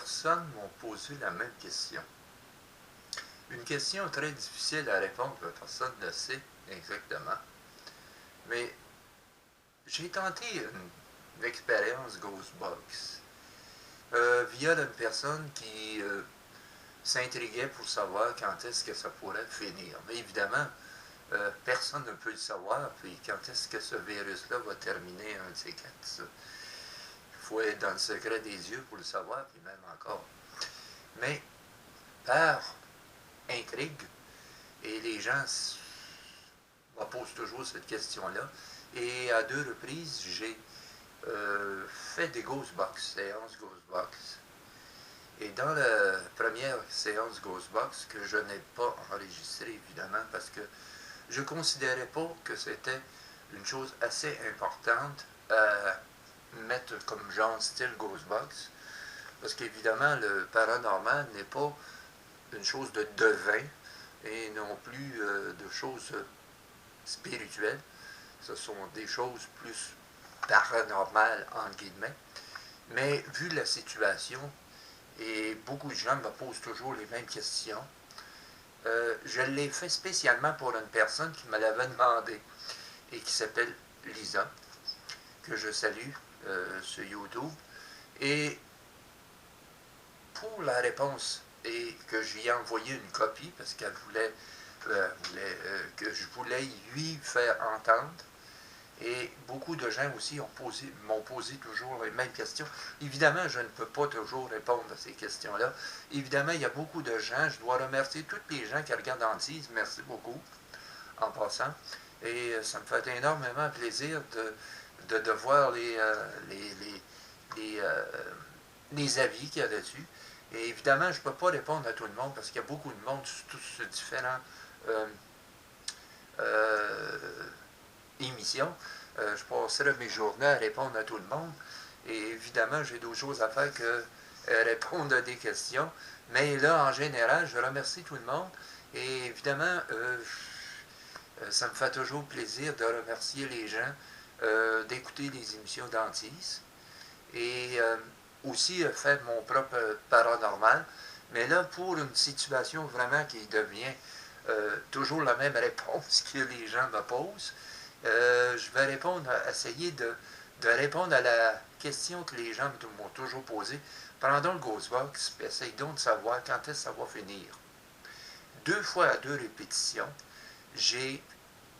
personnes m'ont posé la même question. Une question très difficile à répondre, personne ne sait exactement. Mais j'ai tenté une expérience Ghostbox via une personne qui s'intriguait pour savoir quand est-ce que ça pourrait finir. Mais évidemment, personne ne peut le savoir, puis quand est-ce que ce virus-là va terminer un de ces quatre. Il faut être dans le secret des yeux pour le savoir, puis même encore. Mais par intrigue, et les gens me posent toujours cette question-là, et à 2 reprises, j'ai fait des Ghostbox, séances Ghostbox. Et dans la première séance Ghostbox, que je n'ai pas enregistrée évidemment, parce que je ne considérais pas que c'était une chose assez importante à mettre comme genre style Ghostbox, parce qu'évidemment le paranormal n'est pas une chose de devin et non plus de choses spirituelles. Ce sont des choses plus paranormales entre guillemets. Mais vu la situation, et beaucoup de gens me posent toujours les mêmes questions, je l'ai fait spécialement pour une personne qui me l'avait demandé et qui s'appelle Lisa, que je salue sur YouTube. Et pour la réponse, et que je lui ai envoyé une copie parce qu'elle voulait, que je voulais lui faire entendre. Et beaucoup de gens aussi m'ont posé toujours les mêmes questions. Évidemment, je ne peux pas toujours répondre à ces questions-là. Évidemment, il y a beaucoup de gens. Je dois remercier tous les gens qui regardent Antise. Merci beaucoup, en passant. Et ça me fait énormément plaisir de voir les avis qu'il y a dessus. Et évidemment, je ne peux pas répondre à tout le monde parce qu'il y a beaucoup de monde sur tous différents émissions. Je passerai mes journées à répondre à tout le monde. Et évidemment, j'ai d'autres choses à faire que répondre à des questions. Mais là, en général, je remercie tout le monde. Et évidemment, ça me fait toujours plaisir de remercier les gens, d'écouter les émissions d'Antise. Et aussi faire mon propre paranormal. Mais là, pour une situation vraiment qui devient toujours la même réponse que les gens me posent, je vais essayer de répondre à la question que les gens m'ont toujours posée. Pendant le Ghostbox, essaye donc de savoir quand est-ce que ça va finir. 2 fois à 2 répétitions, j'ai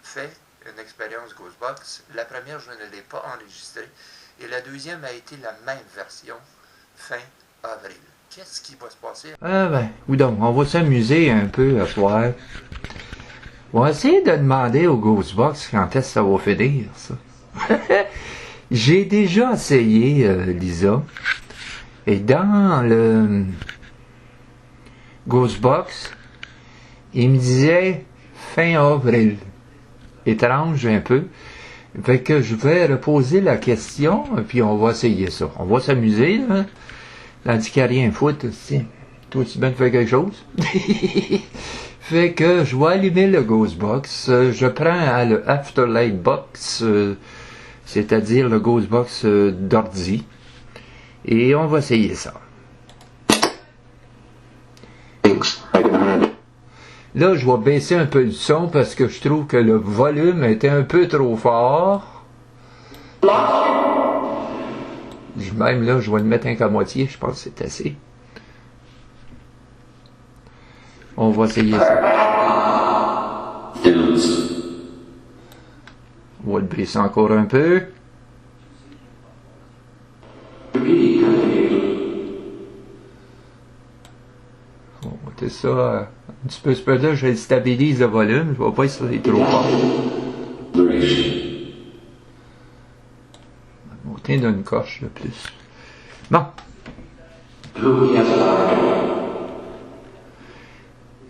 fait une expérience Ghostbox. La première, je ne l'ai pas enregistrée. Et la deuxième a été la même version, fin avril. Qu'est-ce qui va se passer? Oudon, on va s'amuser un peu à soir. On va essayer de demander au Ghostbox quand est-ce que ça va finir, ça. J'ai déjà essayé, Lisa. Et dans le Ghostbox, il me disait fin avril. Étrange un peu. Fait que je vais reposer la question, puis on va essayer ça. On va s'amuser, là. Tandis qu'il n'y a rien à foutre, aussi. Toi, tu bien fait quelque chose? Fait que je vais allumer le Ghostbox. Je prends le Afterlight Box, c'est-à-dire le Ghostbox d'ordi. Et on va essayer ça. Là, je vais baisser un peu le son parce que je trouve que le volume était un peu trop fort. Même là, je vais le mettre qu'à moitié, je pense que c'est assez. On va essayer ça. On va le baisser encore un peu. On va monter ça un petit peu. Ce peu-là, je stabilise le volume. Je ne vais pas essayer trop fort. On va monter d'une coche de plus. Bon.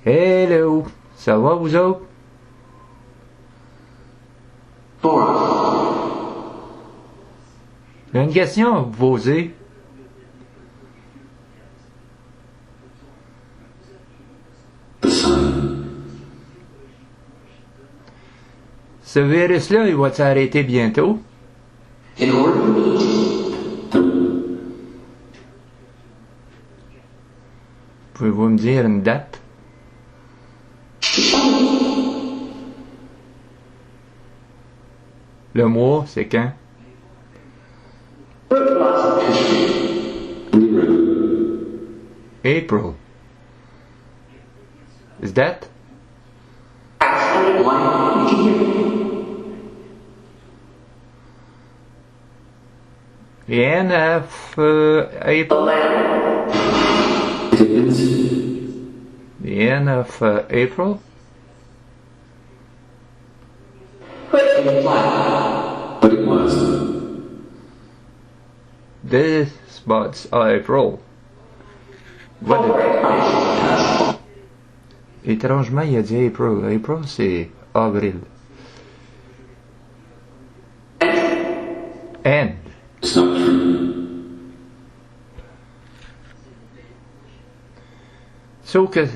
Hello! Ça va, vous autres? J'ai une question à vous poser. Ce virus-là, il va s'arrêter bientôt? Pouvez-vous me dire une date? Le mois, c'est quand? April. Is that? The end of April? The end of April? But it was. This was April. What Étrangement, il a dit April. April, c'est avril. End. It's not true. Sauf que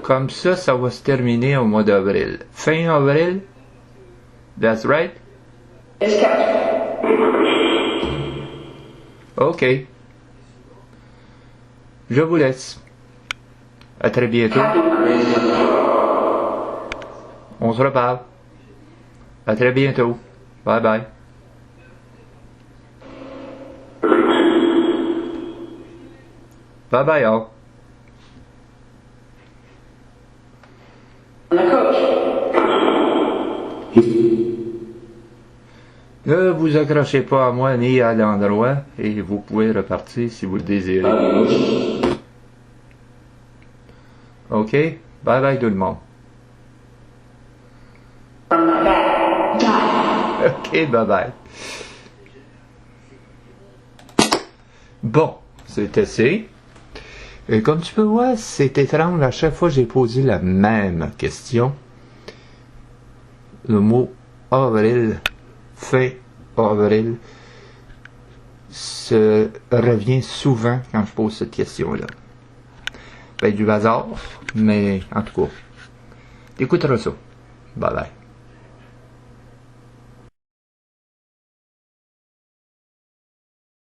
comme ça va se terminer au mois d'avril. Fin avril? That's right? Yes, Captain. OK. Je vous laisse. À très bientôt. On se reparle. À très bientôt. Bye bye. Bye bye all. I'm the coach. Ne vous accrochez pas à moi ni à l'endroit et vous pouvez repartir si vous le désirez. OK? Bye bye tout le monde. From my back. OK, bye bye. Bon, c'est assez. Et comme tu peux voir, c'est étrange. À chaque fois, j'ai posé la même question. Le mot avril, fin avril, se revient souvent quand je pose cette question-là. Ben, du hasard, mais en tout cas, écoutera ça. Bye bye.